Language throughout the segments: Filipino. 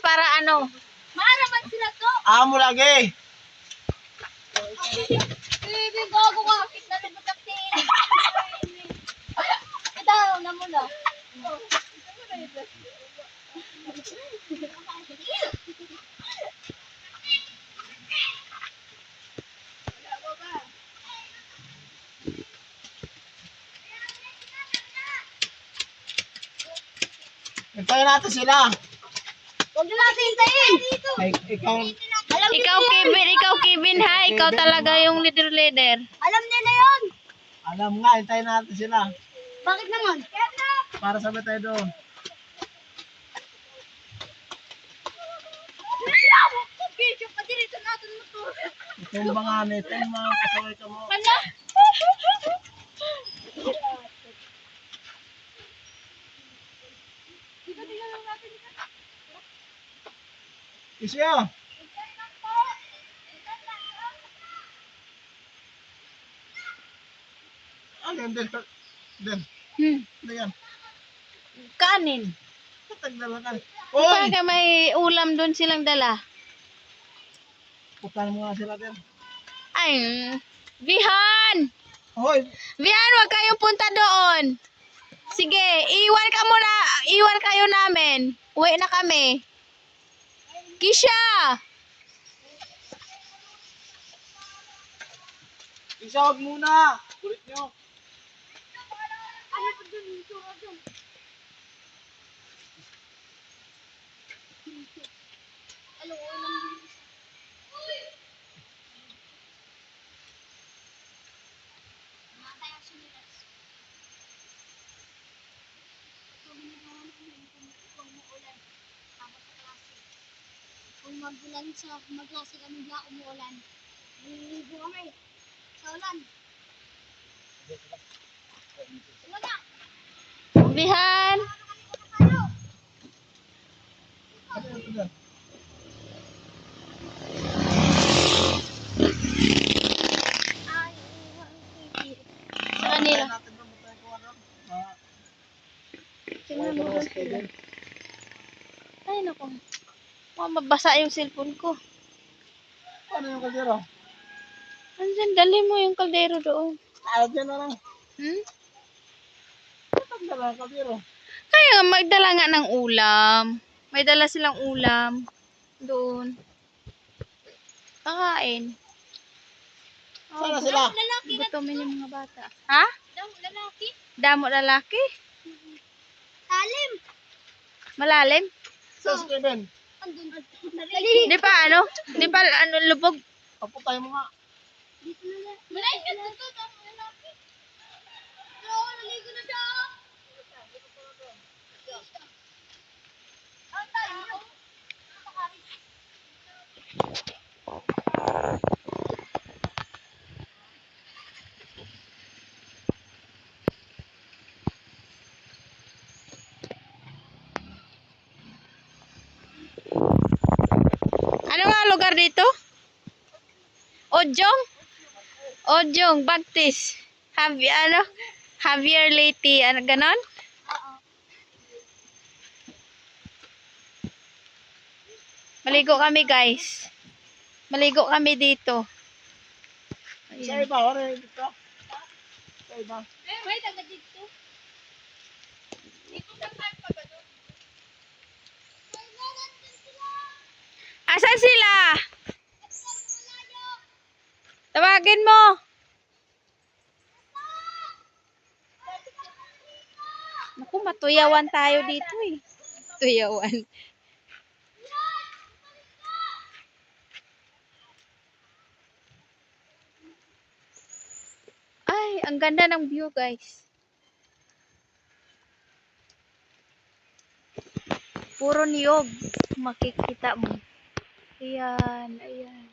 para ano. Maaraman sila to. Amo lagi. Baby, gago ka. Kita na butaktin. Ito, na muna. Hintayin natin sila. Huwag na natin hintayin. Ay, ikaw. Ikaw Kevin ha, ikaw talaga yung leader. Alam nila yun. Alam nga, hintayin natin sila. Bakit naman? Para sabay tayo doon. Video pa din ito natin mo to. Itong mga itong mga kasaway ka mo. Ano? Isya. Ano yan? Den. Ano yan? Kanin. Tatagdala ka. Baka may ulam doon silang dala. Putan mo nga sila din. Ay, Vihan! Hoy! Vihan, wag kayong punta doon. Sige, iwan kayo namin. Uwi na kami. Kisha! Isawag muna! Kulit nyo! Ano pa dun? Tura dun. Ano ko lang din. Matay ang sumiras. Kung umuulan, tapos sa klase. Kung magulan sa maglase kami na umuulan, liligo kami sa ulan. Ano na? Vihan! Ano yan ito dyan? Sa kanila. Natin doon, batayin ko ano? Tingnan mo doon sila. Ay, naku. Mabasa yung cellphone ko. Ano yung kaldero? Andyan, dali mo yung kaldero doon. Ayad yan na lang. Hmm? Tatagdala ang kaldero. Kaya nga, magdala nga ng ulam. May dala silang ulam. Doon. Kakain. Sana sila? Gutomin yung mga bata. Ha? Lalaki? Damo lalaki? Talim! Malalim? Sa Steven. Andun. Di pa ano? Di pa ano lubog? Paputay mo nga. Dito na lang. Malayin ka dito. Damo lalaki. Oo, naligo na siya. Ang tayo. Ano nga lugar dito? Ojong? Ojong, Baptist. Javier Leyte, ano ganon? Oo. Maligo kami guys. Maligo kami dito. Sa Ayan. iba, wala yung dito. Sa iba. May taga dito. Dito sa saan pa ba doon? Asan sila? Tawagin mo. Naku, matuyawan tayo dito eh. Tuyawan. Ay, ang ganda ng view guys. Puro niyog. Makikita mo. Ayan, ayan.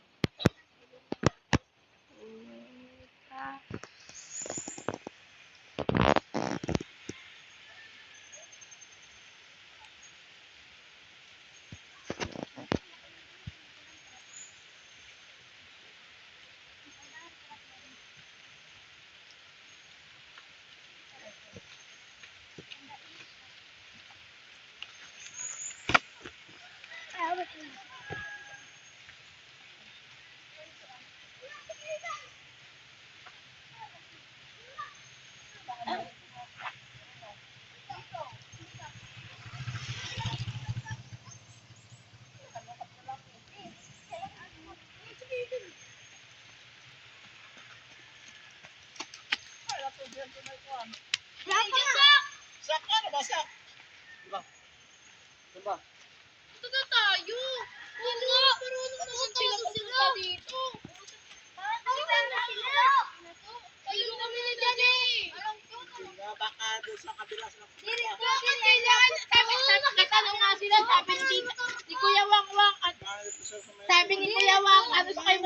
Sak ano ba sak? Diba? Diba? Ito na tayo. Oo nga. Marunong naman sila pumunta dito. Ayun kami ni Daddy. Baka doon sa kabila sila. Bakit kailangan? Sabi ni Kuya Wang Wang at sabi ni Kuya Wang, ano sa kayo